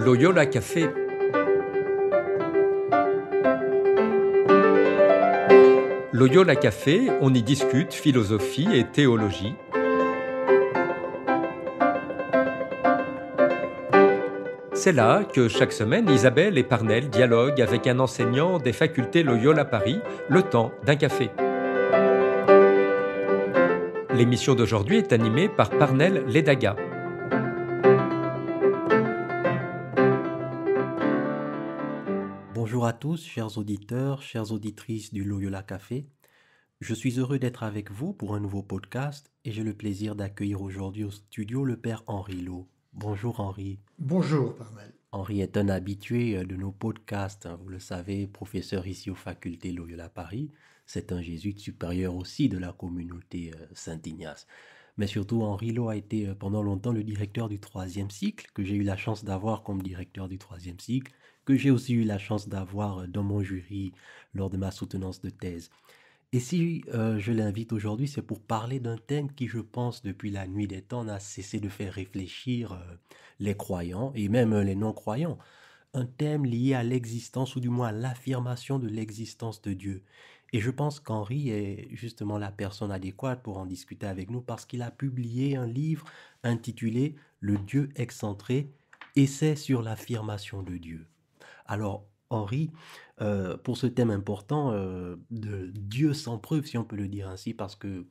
Loyola Café. Loyola Café, on y discute philosophie et théologie. C'est là que chaque semaine, Isabelle et Parnell dialoguent avec un enseignant des facultés Loyola Paris, le temps d'un café. L'émission d'aujourd'hui est animée par Parnell Ledaga. Bonjour à tous, chers auditeurs, chères auditrices du Loyola Café. Je suis heureux d'être avec vous pour un nouveau podcast et j'ai le plaisir d'accueillir aujourd'hui au studio le père Henri Lo. Bonjour Henri. Bonjour, Parnell. Henri est un habitué de nos podcasts, vous le savez, professeur ici aux facultés Loyola Paris. C'est un jésuite supérieur aussi de la communauté Saint-Ignace. Mais surtout, Henri Lo a été pendant longtemps le directeur du 3e cycle, que j'ai eu la chance d'avoir comme directeur du 3e cycle, que j'ai aussi eu la chance d'avoir dans mon jury lors de ma soutenance de thèse. Et si je l'invite aujourd'hui, c'est pour parler d'un thème qui, je pense, depuis la nuit des temps, n'a cessé de faire réfléchir les croyants et même les non-croyants. Un thème lié à l'existence, ou du moins à l'affirmation de l'existence de Dieu. Et je pense qu'Henri est justement la personne adéquate pour en discuter avec nous parce qu'il a publié un livre intitulé Le Dieu excentré, essai sur l'affirmation de Dieu. Alors, Henri, pour ce thème important de Dieu sans preuve, si on peut le dire ainsi, parce que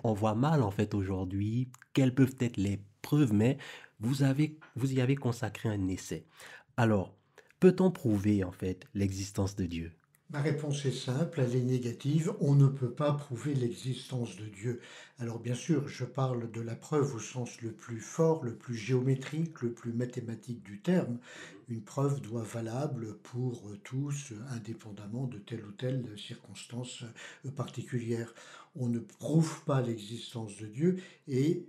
on voit mal en fait aujourd'hui quelles peuvent être les preuves, mais vous y avez consacré un essai. Alors, peut-on prouver en fait l'existence de Dieu? Ma réponse est simple, elle est négative. On ne peut pas prouver l'existence de Dieu. Alors bien sûr, je parle de la preuve au sens le plus fort, le plus géométrique, le plus mathématique du terme. Une preuve doit valable pour tous, indépendamment de telle ou telle circonstance particulière. On ne prouve pas l'existence de Dieu et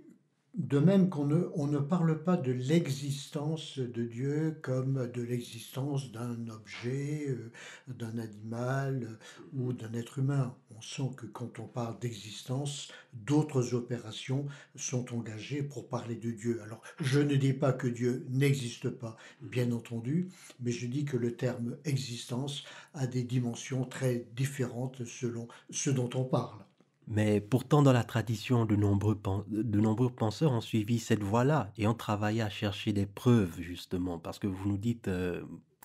de même on ne parle pas de l'existence de Dieu comme de l'existence d'un objet, d'un animal ou d'un être humain. On sent que quand on parle d'existence, d'autres opérations sont engagées pour parler de Dieu. Alors, je ne dis pas que Dieu n'existe pas, bien entendu, mais je dis que le terme existence a des dimensions très différentes selon ce dont on parle. Mais pourtant, dans la tradition, de nombreux penseurs ont suivi cette voie-là et ont travaillé à chercher des preuves, justement, parce que vous nous dites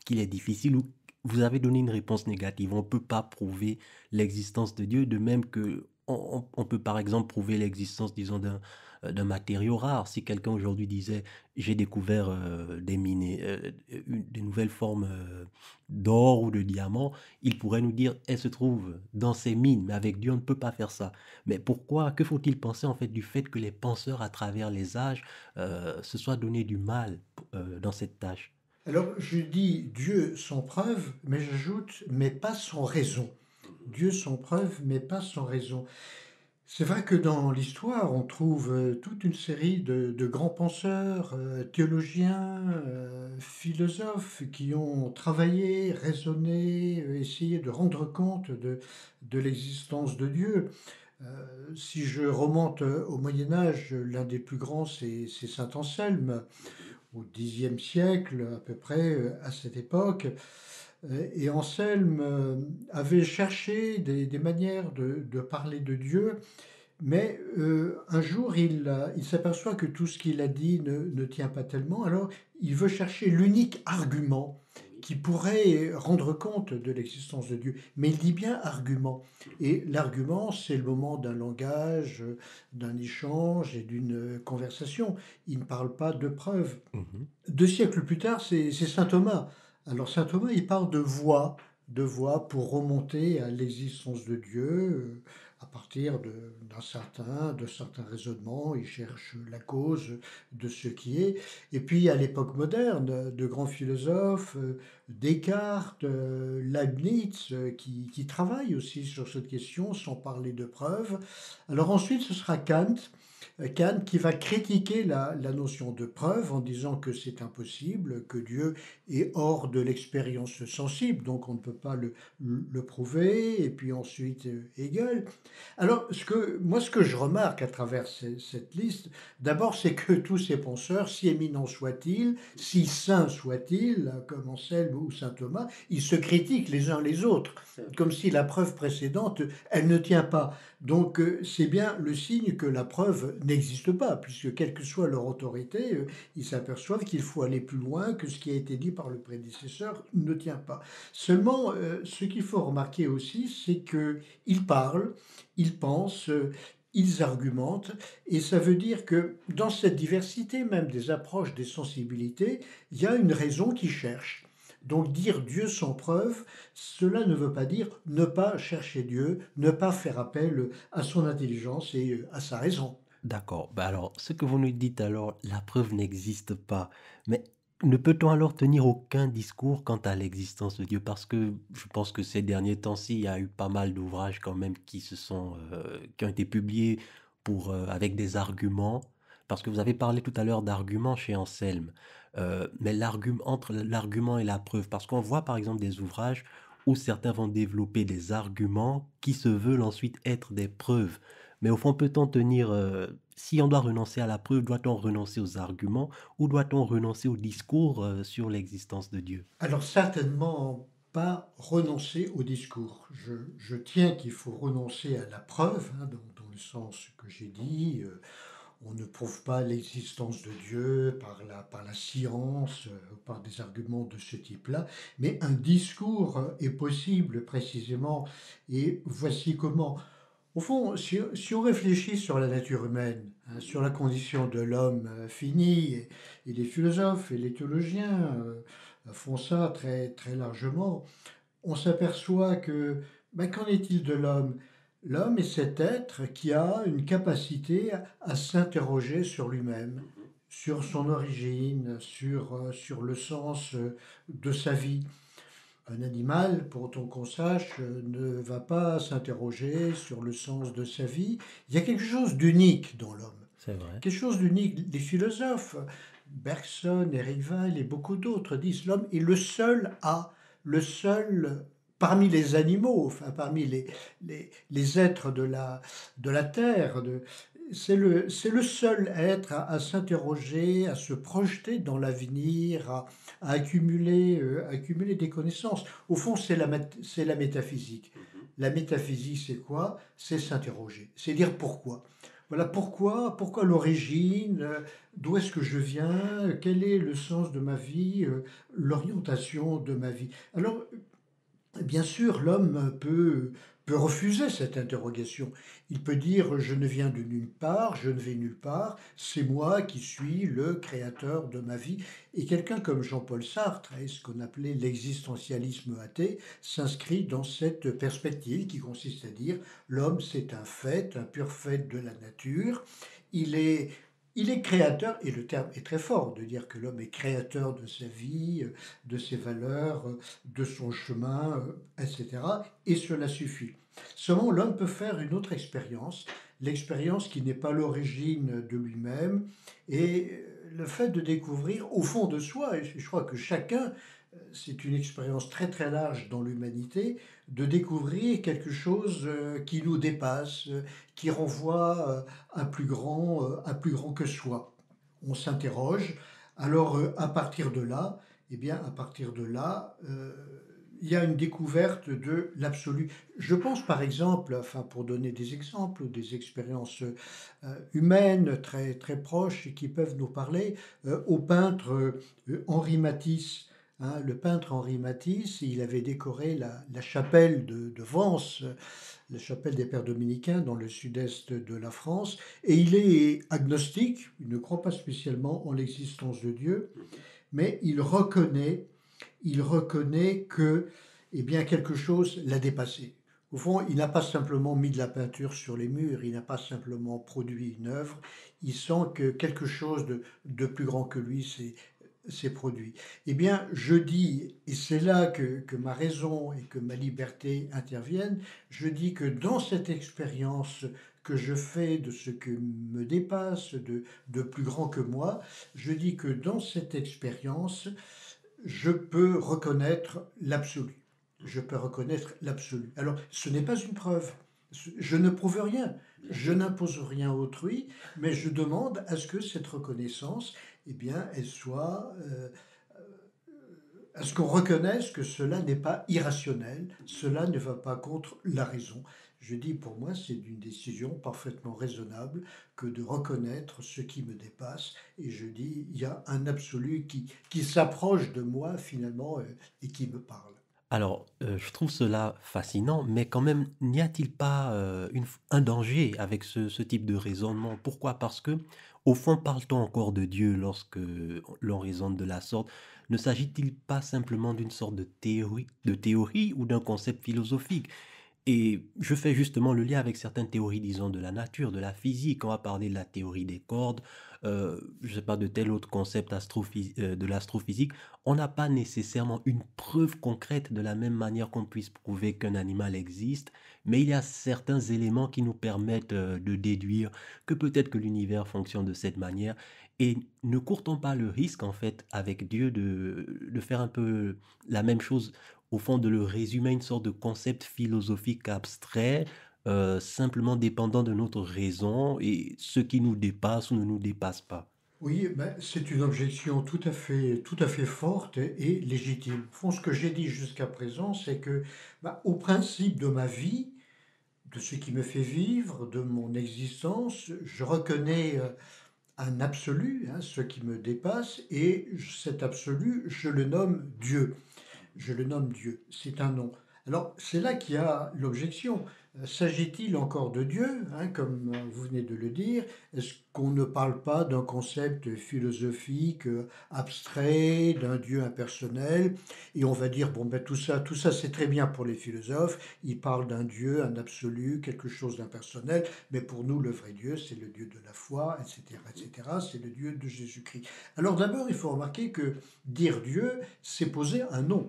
qu'il est difficile ou vous avez donné une réponse négative. On ne peut pas prouver l'existence de Dieu, de même que on peut par exemple prouver l'existence, disons, d'un matériau rare. Si quelqu'un aujourd'hui disait, j'ai découvert des nouvelles formes d'or ou de diamant, il pourrait nous dire, elles se trouvent dans ces mines, mais avec Dieu, on ne peut pas faire ça. Mais pourquoi, que faut-il penser en fait du fait que les penseurs à travers les âges se soient donné du mal dans cette tâche? Alors, je dis Dieu sans preuve, mais j'ajoute, mais pas sans raison. Dieu sans preuve, mais pas sans raison. C'est vrai que dans l'histoire, on trouve toute une série de grands penseurs, théologiens, philosophes qui ont travaillé, raisonné, essayé de rendre compte de l'existence de Dieu. Si je remonte au Moyen Âge, l'un des plus grands, c'est Saint Anselme, au Xe siècle à peu près, à cette époque. Et Anselme avait cherché des manières de parler de Dieu, mais un jour il s'aperçoit que tout ce qu'il a dit ne tient pas tellement, alors il veut chercher l'unique argument qui pourrait rendre compte de l'existence de Dieu. Mais il dit bien argument. Et l'argument, c'est le moment d'un langage, d'un échange et d'une conversation. Il ne parle pas de preuves. Mhm. 2 siècles plus tard, c'est saint Thomas. Alors saint Thomas, il parle de voix pour remonter à l'existence de Dieu à partir de certains raisonnements. Il cherche la cause de ce qui est. Et puis à l'époque moderne, de grands philosophes, Descartes, Leibniz, qui travaillent aussi sur cette question sans parler de preuves. Alors ensuite, ce sera Kant Kant qui va critiquer la notion de preuve en disant que c'est impossible, que Dieu est hors de l'expérience sensible, donc on ne peut pas le prouver, et puis ensuite Hegel. Alors, ce que je remarque à travers cette liste, d'abord, c'est que tous ces penseurs, si éminents soient-ils, si saints soient-ils, comme Anselme ou saint Thomas, ils se critiquent les uns les autres, comme si la preuve précédente, elle ne tient pas. Donc, c'est bien le signe que la preuve n'existe pas, puisque quelle que soit leur autorité, ils s'aperçoivent qu'il faut aller plus loin, que ce qui a été dit par le prédécesseur ne tient pas. Seulement, ce qu'il faut remarquer aussi, c'est qu'ils parlent, ils pensent, ils argumentent, et ça veut dire que dans cette diversité même des approches, des sensibilités, il y a une raison qui cherche. Donc dire Dieu sans preuve, cela ne veut pas dire ne pas chercher Dieu, ne pas faire appel à son intelligence et à sa raison. D'accord. Bah alors, ce que vous nous dites alors, la preuve n'existe pas. Mais ne peut-on alors tenir aucun discours quant à l'existence de Dieu? Parce que je pense que ces derniers temps-ci, il y a eu pas mal d'ouvrages quand même qui ont été publiés avec des arguments. Parce que vous avez parlé tout à l'heure d'arguments chez Anselme. Mais entre l'argument et la preuve, parce qu'on voit par exemple des ouvrages où certains vont développer des arguments qui se veulent ensuite être des preuves. Mais au fond, peut-on tenir, si on doit renoncer à la preuve, doit-on renoncer aux arguments ou doit-on renoncer au discours sur l'existence de Dieu? Alors certainement pas renoncer au discours. Je tiens qu'il faut renoncer à la preuve, hein, dans le sens que j'ai dit. On ne prouve pas l'existence de Dieu par la science, par des arguments de ce type-là, mais un discours est possible précisément, et voici comment. Au fond, si on réfléchit sur la nature humaine, hein, sur la condition de l'homme fini, et les philosophes et les théologiens font ça très, très largement, on s'aperçoit que, ben, qu'en est-il de l'homme? L'homme est cet être qui a une capacité à s'interroger sur lui-même, sur son origine, sur le sens de sa vie. Un animal, pour autant qu'on sache, ne va pas s'interroger sur le sens de sa vie. Il y a quelque chose d'unique dans l'homme. C'est vrai. Quelque chose d'unique. Les philosophes, Bergson, Eric Weil et beaucoup d'autres disent l'homme est le seul parmi les animaux, enfin parmi les êtres de la terre, c'est le seul être à s'interroger, à se projeter dans l'avenir, à accumuler des connaissances. Au fond, c'est la métaphysique. La métaphysique, c'est quoi? C'est s'interroger, c'est dire pourquoi. Voilà pourquoi l'origine, d'où est-ce que je viens, quel est le sens de ma vie, l'orientation de ma vie. Alors, bien sûr, l'homme peut refuser cette interrogation. Il peut dire je ne viens de nulle part, je ne vais nulle part, c'est moi qui suis le créateur de ma vie. Et quelqu'un comme Jean-Paul Sartre, et ce qu'on appelait l'existentialisme athée, s'inscrit dans cette perspective qui consiste à dire l'homme c'est un pur fait de la nature. Il est il est créateur, et le terme est très fort, de dire que l'homme est créateur de sa vie, de ses valeurs, de son chemin, etc. Et cela suffit. Seulement, l'homme peut faire une autre expérience, l'expérience qui n'est pas l'origine de lui-même, et le fait de découvrir au fond de soi, et je crois que chacun, c'est une expérience très très large dans l'humanité, de découvrir quelque chose qui nous dépasse, qui renvoie à plus grand que soi. On s'interroge. Alors à partir de là, eh bien à partir de là, il y a une découverte de l'absolu. Je pense par exemple, enfin pour donner des exemples, des expériences humaines très très proches et qui peuvent nous parler, au peintre Henri Matisse. Hein, le peintre Henri Matisse, il avait décoré la chapelle de Vence, la chapelle des Pères dominicains dans le sud-est de la France, et il est agnostique, il ne croit pas spécialement en l'existence de Dieu, mais il reconnaît que, eh bien, quelque chose l'a dépassé. Au fond, il n'a pas simplement mis de la peinture sur les murs, il n'a pas simplement produit une œuvre, il sent que quelque chose de plus grand que lui s'est produit. Eh bien, je dis, et c'est là que ma raison et que ma liberté interviennent, je dis que dans cette expérience que je fais de ce que me dépasse, de plus grand que moi, je dis que dans cette expérience, je peux reconnaître l'absolu. Je peux reconnaître l'absolu. Alors, ce n'est pas une preuve. Je ne prouve rien. Je n'impose rien à autrui, mais je demande à ce que cette reconnaissance, eh bien, elle soit, à ce qu'on reconnaisse que cela n'est pas irrationnel, cela ne va pas contre la raison. Je dis, pour moi, c'est une décision parfaitement raisonnable que de reconnaître ce qui me dépasse. Et je dis, il y a un absolu qui s'approche de moi finalement et qui me parle. Alors, je trouve cela fascinant, mais quand même, n'y a-t-il pas un danger avec ce type de raisonnement? Pourquoi? Parce que, au fond, parle-t-on encore de Dieu lorsque l'on raisonne de la sorte? Ne s'agit-il pas simplement d'une sorte de théorie ou d'un concept philosophique? Et je fais justement le lien avec certaines théories, disons, de la nature, de la physique. On va parler de la théorie des cordes, je sais pas, de tel autre concept de l'astrophysique. On n'a pas nécessairement une preuve concrète de la même manière qu'on puisse prouver qu'un animal existe, mais il y a certains éléments qui nous permettent de déduire que peut-être que l'univers fonctionne de cette manière. Et ne court-on pas le risque, en fait, avec Dieu, de faire un peu la même chose au fond, de le résumer à une sorte de concept philosophique abstrait, simplement dépendant de notre raison et ce qui nous dépasse ou ne nous dépasse pas. Oui, ben, c'est une objection tout à fait forte et légitime. Au fond, ce que j'ai dit jusqu'à présent, c'est que, ben, au principe de ma vie, de ce qui me fait vivre, de mon existence, je reconnais un absolu, hein, ce qui me dépasse, et cet absolu, je le nomme Dieu. Je le nomme Dieu, c'est un nom. Alors, c'est là qu'il y a l'objection. S'agit-il encore de Dieu, hein, comme vous venez de le dire? Est-ce qu'on ne parle pas d'un concept philosophique abstrait, d'un Dieu impersonnel? Et on va dire, bon, ben, tout ça c'est très bien pour les philosophes. Ils parlent d'un Dieu, un absolu, quelque chose d'impersonnel. Mais pour nous, le vrai Dieu, c'est le Dieu de la foi, etc., etc. C'est le Dieu de Jésus-Christ. Alors d'abord, il faut remarquer que dire Dieu, c'est poser un nom,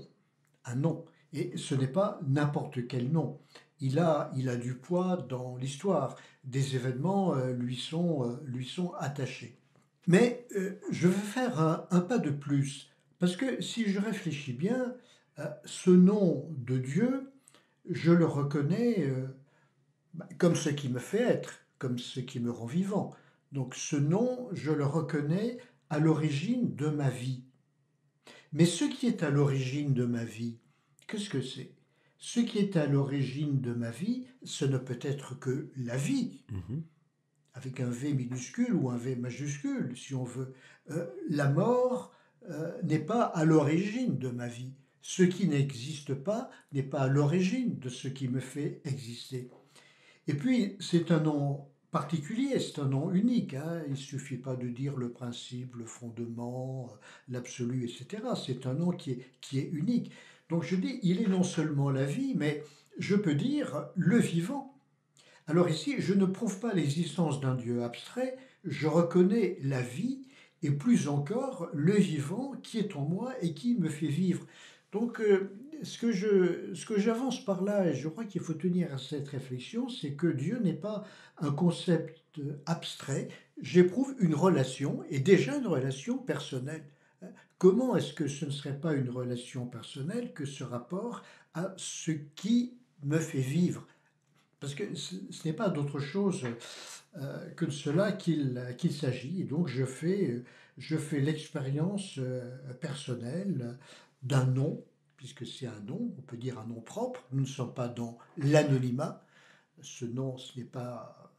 un nom. Et ce n'est pas n'importe quel nom. Il a du poids dans l'histoire. Des événements lui sont attachés. Mais je veux faire un pas de plus. Parce que si je réfléchis bien, ce nom de Dieu, je le reconnais comme ce qui me fait être, comme ce qui me rend vivant. Donc ce nom, je le reconnais à l'origine de ma vie. Mais ce qui est à l'origine de ma vie, qu'est-ce que c'est? Ce qui est à l'origine de ma vie, ce ne peut être que la vie, Mhm. avec un V minuscule ou un V majuscule, si on veut. La mort n'est pas à l'origine de ma vie. Ce qui n'existe pas n'est pas à l'origine de ce qui me fait exister. Et puis, c'est un nom particulier, c'est un nom unique, hein. Il ne suffit pas de dire le principe, le fondement, l'absolu, etc. C'est un nom qui est unique. Donc je dis, il est non seulement la vie, mais je peux dire le vivant. Alors ici, je ne prouve pas l'existence d'un Dieu abstrait, je reconnais la vie et plus encore le vivant qui est en moi et qui me fait vivre. Donc ce que j'avance par là, et je crois qu'il faut tenir à cette réflexion, c'est que Dieu n'est pas un concept abstrait, j'éprouve une relation, et déjà une relation personnelle. Comment est-ce que ce ne serait pas une relation personnelle que ce rapport à ce qui me fait vivre? Parce que ce n'est pas d'autre chose que de cela qu'il s'agit. Et donc je fais l'expérience personnelle d'un nom, puisque c'est un nom, on peut dire un nom propre. Nous ne sommes pas dans l'anonymat. Ce nom, ce n'est pas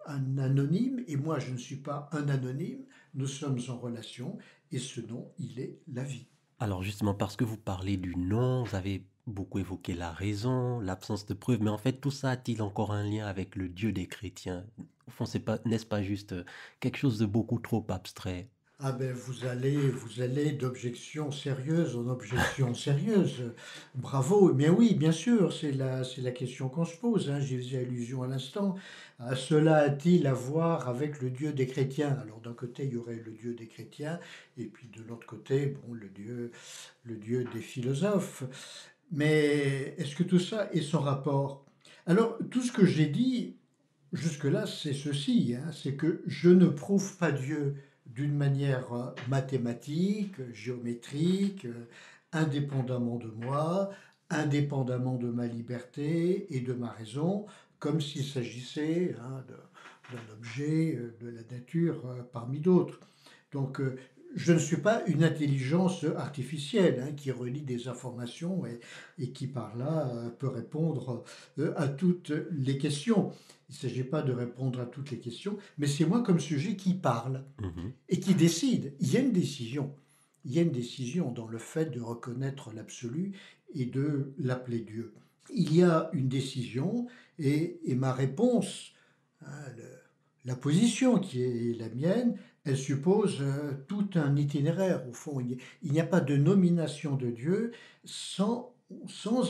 un anonyme, et moi je ne suis pas un anonyme. Nous sommes en relation, et ce nom, il est la vie. Alors justement, parce que vous parlez du non, vous avez beaucoup évoqué la raison, l'absence de preuves, mais en fait, tout ça a-t-il encore un lien avec le Dieu des chrétiens? Au fond, c'est pas, n'est-ce pas juste quelque chose de beaucoup trop abstrait? Ah ben vous allez d'objection sérieuse en objection sérieuse. Bravo. Mais oui, bien sûr, c'est la question qu'on se pose, hein. J'y faisais allusion à l'instant. Cela a-t-il à voir avec le Dieu des chrétiens? Alors d'un côté, il y aurait le Dieu des chrétiens, et puis de l'autre côté, bon, le Dieu des philosophes. Mais est-ce que tout ça est sans rapport? Alors, tout ce que j'ai dit Jusque-là, c'est ceci, hein, c'est que je ne prouve pas Dieu d'une manière mathématique, géométrique, indépendamment de moi, indépendamment de ma liberté et de ma raison, comme s'il s'agissait d'un objet de la nature parmi d'autres. Donc, je ne suis pas une intelligence artificielle hein, qui relie des informations et qui par là peut répondre à toutes les questions. Il ne s'agit pas de répondre à toutes les questions, mais c'est moi comme sujet qui parle Mhm. et qui décide. Il y a une décision. Il y a une décision dans le fait de reconnaître l'absolu et de l'appeler Dieu. Il y a une décision et ma réponse, hein, la position qui est la mienne, elle suppose tout un itinéraire. Au fond, il n'y a pas de nomination de Dieu sans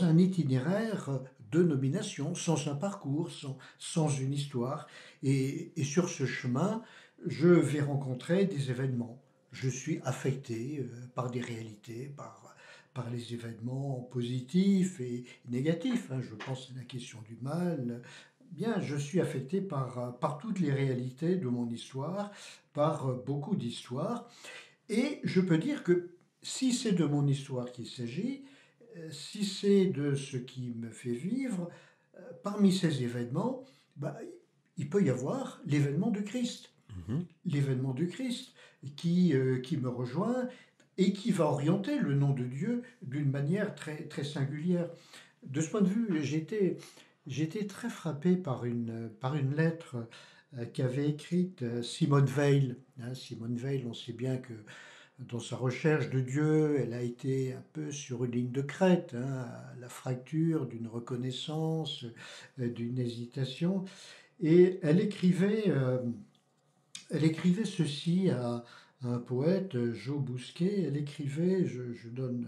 un itinéraire de nomination, sans un parcours, sans une histoire. Et sur ce chemin, je vais rencontrer des événements. Je suis affecté par des réalités, par les événements positifs et négatifs, hein. Je pense à la question du mal. Bien, je suis affecté par toutes les réalités de mon histoire, par beaucoup d'histoires. Et je peux dire que si c'est de mon histoire qu'il s'agit, si c'est de ce qui me fait vivre, parmi ces événements, bah, il peut y avoir l'événement du Christ. Mhm. L'événement du Christ qui me rejoint et qui va orienter le nom de Dieu d'une manière très, très singulière. De ce point de vue, j'étais très frappé par une lettre qu'avait écrite Simone Weil. Hein, Simone Weil, on sait bien que dans sa recherche de Dieu, elle a été un peu sur une ligne de crête, hein, à la fracture d'une reconnaissance, d'une hésitation. Et elle écrivait ceci à un poète, Joe Bousquet. Elle écrivait, je donne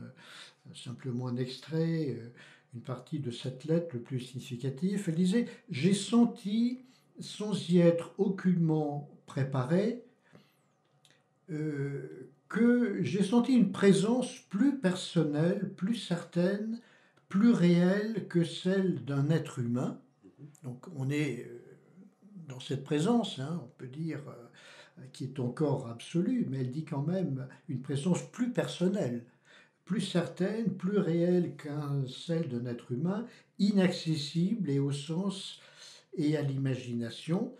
simplement un extrait, une partie de cette lettre le plus significatif. Elle disait: J'ai senti, sans y être aucunement préparé, que j'ai senti une présence plus personnelle, plus certaine, plus réelle que celle d'un être humain. Donc on est dans cette présence, hein, on peut dire, qui est encore absolue, mais elle dit quand même une présence plus personnelle, plus certaine, plus réelle que celle d'un être humain, inaccessible et au sens et à l'imagination.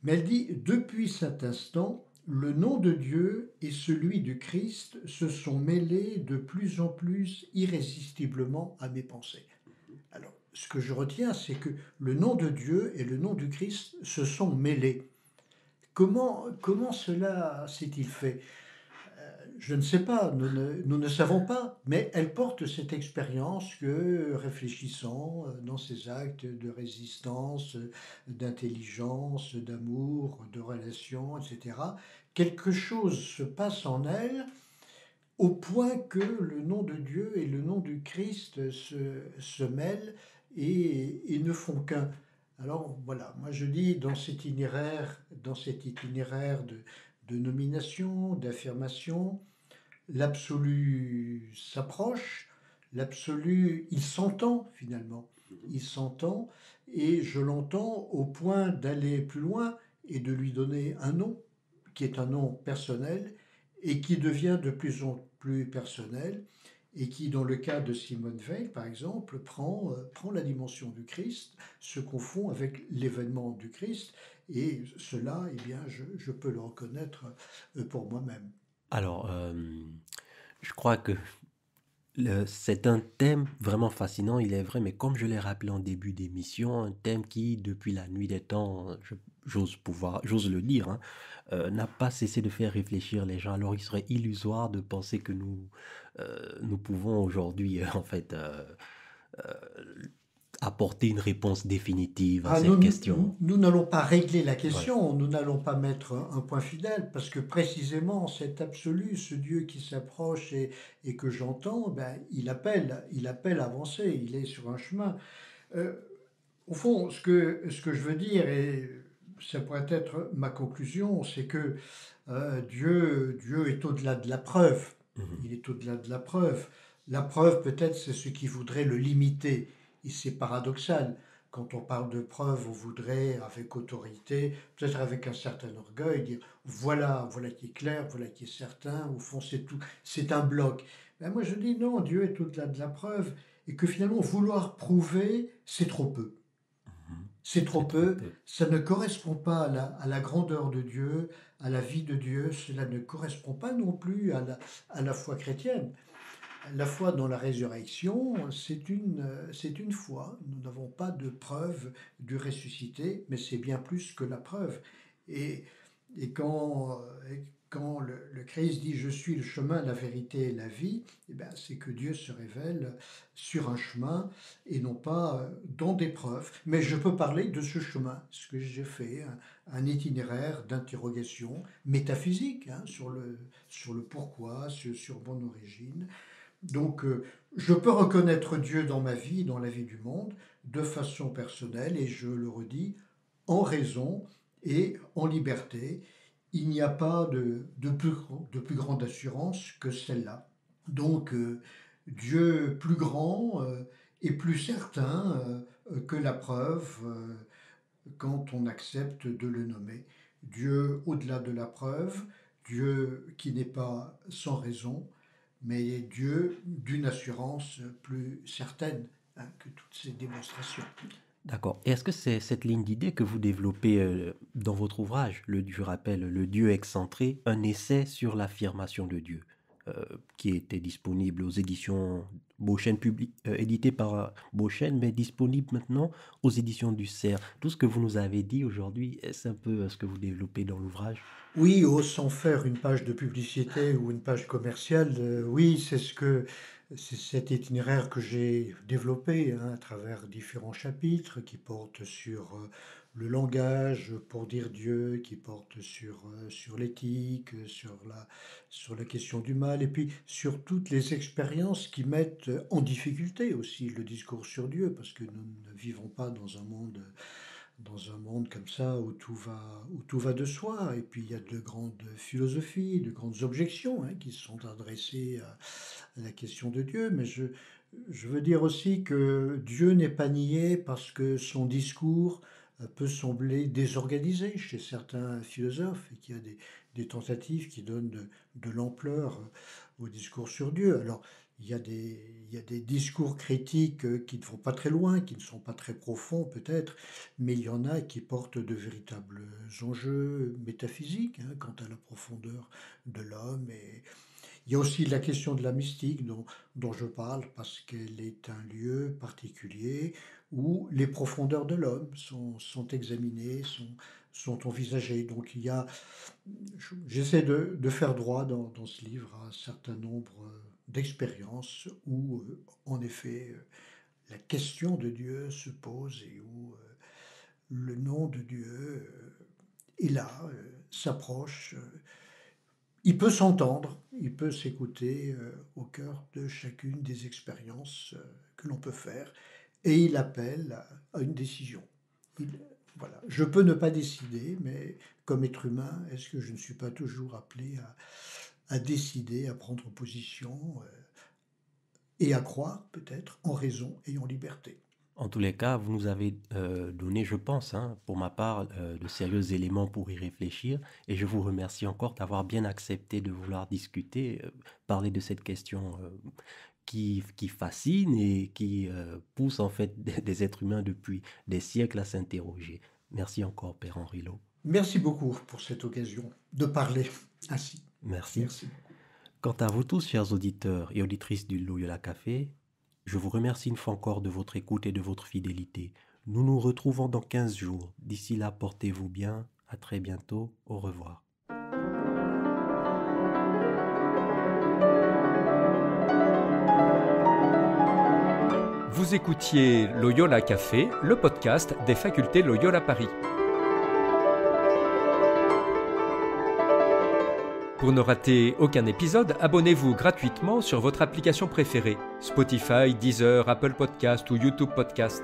Mais elle dit, depuis cet instant, le nom de Dieu et celui du Christ se sont mêlés de plus en plus irrésistiblement à mes pensées. Alors, ce que je retiens, c'est que le nom de Dieu et le nom du Christ se sont mêlés. Comment cela s'est-il fait? Je ne sais pas, nous ne savons pas, mais elle porte cette expérience que, réfléchissant dans ses actes de résistance, d'intelligence, d'amour, de relation, etc., quelque chose se passe en elle au point que le nom de Dieu et le nom du Christ se mêlent et ne font qu'un. Alors voilà, moi je dis dans cet itinéraire de nomination, d'affirmation, l'absolu s'approche, l'absolu, il s'entend finalement, il s'entend et je l'entends au point d'aller plus loin et de lui donner un nom qui est un nom personnel et qui devient de plus en plus personnel et qui, dans le cas de Simone Veil, par exemple, prend la dimension du Christ, se confond avec l'événement du Christ, et cela, eh bien, je peux le reconnaître pour moi-même. Alors, je crois que c'est un thème vraiment fascinant, il est vrai, mais comme je l'ai rappelé en début d'émission, un thème qui, depuis la nuit des temps, j'ose le dire, hein, n'a pas cessé de faire réfléchir les gens. Alors, il serait illusoire de penser que nous pouvons aujourd'hui, en fait, euh, apporter une réponse définitive à Ah, cette question. nous n'allons pas régler la Ouais. question, nous n'allons pas mettre un point final, parce que précisément cet absolu, ce Dieu qui s'approche et que j'entends, ben, il appelle à avancer, il est sur un chemin. Euh, Au fond, ce que je veux dire, et ça pourrait être ma conclusion, c'est que Dieu est au-delà de la preuve. Mhm. Il est au-delà de la preuve. La preuve, peut-être, c'est ce qui voudrait le limiter. Et c'est paradoxal, quand on parle de preuve, on voudrait, avec autorité, peut-être avec un certain orgueil, dire voilà, voilà qui est clair, voilà qui est certain, au fond c'est tout, c'est un bloc. Ben moi je dis non, Dieu est au-delà de la preuve, et que finalement vouloir prouver, c'est trop peu. Mhm. C'est trop C'est trop peu, peu. ça ne correspond pas à la grandeur de Dieu, à la vie de Dieu, cela ne correspond pas non plus à la foi chrétienne. La foi dans la résurrection, c'est une foi. Nous n'avons pas de preuve du ressuscité, mais c'est bien plus que la preuve. Et, et quand le Christ dit « Je suis le chemin, la vérité et la vie », eh ben, c'est que Dieu se révèle sur un chemin et non pas dans des preuves. Mais je peux parler de ce chemin, ce que j'ai fait, un itinéraire d'interrogation métaphysique hein, sur le pourquoi, sur mon origine. Donc, je peux reconnaître Dieu dans ma vie, dans la vie du monde, de façon personnelle, et je le redis, en raison et en liberté. Il n'y a pas de plus grande assurance que celle-là. Donc, Dieu plus grand et plus certain que la preuve quand on accepte de le nommer. Dieu au-delà de la preuve, Dieu qui n'est pas sans raison, mais Dieu d'une assurance plus certaine hein, que toutes ces démonstrations. D'accord. Et est-ce que c'est cette ligne d'idée que vous développez dans votre ouvrage, je rappelle, Le Dieu excentré, un essai sur l'affirmation de Dieu, qui était disponible aux éditions Beauchesne, édité par Beauchesne, mais disponible maintenant aux éditions du Cerf. Tout ce que vous nous avez dit aujourd'hui, est-ce un peu ce que vous développez dans l'ouvrage? Oui, sans faire une page de publicité ou une page commerciale, oui, c'est cet itinéraire que j'ai développé hein, à travers différents chapitres qui portent sur le langage pour dire Dieu, qui portent sur l'éthique, sur la question du mal, et puis sur toutes les expériences qui mettent en difficulté aussi le discours sur Dieu, parce que nous ne vivons pas dans un monde comme ça où tout va de soi. Et puis il y a de grandes philosophies, de grandes objections hein, qui sont adressées à la question de Dieu. Mais je veux dire aussi que Dieu n'est pas nié parce que son discours peut sembler désorganisé chez certains philosophes et qu'il y a des tentatives qui donnent de l'ampleur au discours sur Dieu. Alors, il y a des discours critiques qui ne vont pas très loin, qui ne sont pas très profonds peut-être, mais il y en a qui portent de véritables enjeux métaphysiques hein, quant à la profondeur de l'homme. Et il y a aussi la question de la mystique dont je parle parce qu'elle est un lieu particulier où les profondeurs de l'homme sont examinées, sont envisagées. Donc j'essaie de faire droit dans ce livre à un certain nombre d'expériences où, en effet, la question de Dieu se pose et où le nom de Dieu est là, s'approche. Il peut s'entendre, il peut s'écouter au cœur de chacune des expériences que l'on peut faire et il appelle à une décision. Voilà. Je peux ne pas décider, mais comme être humain, est-ce que je ne suis pas toujours appelé à décider, à prendre position et à croire peut-être en raison et en liberté? En tous les cas, vous nous avez donné, je pense, hein, pour ma part, de sérieux éléments pour y réfléchir. Et je vous remercie encore d'avoir bien accepté de vouloir discuter, parler de cette question qui fascine et qui pousse en fait des êtres humains depuis des siècles à s'interroger. Merci encore, Père Henri Lot. Merci beaucoup pour cette occasion de parler ainsi. Merci. Merci. Quant à vous tous, chers auditeurs et auditrices du Loyola Café, je vous remercie une fois encore de votre écoute et de votre fidélité. Nous nous retrouvons dans 15 jours. D'ici là, portez-vous bien. À très bientôt. Au revoir. Vous écoutiez Loyola Café, le podcast des facultés Loyola Paris. Pour ne rater aucun épisode, abonnez-vous gratuitement sur votre application préférée, Spotify, Deezer, Apple Podcast ou YouTube Podcast.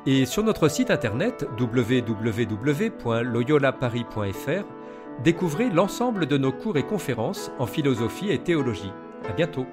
Et sur notre site internet www.loyolaparis.fr, découvrez l'ensemble de nos cours et conférences en philosophie et théologie. À bientôt.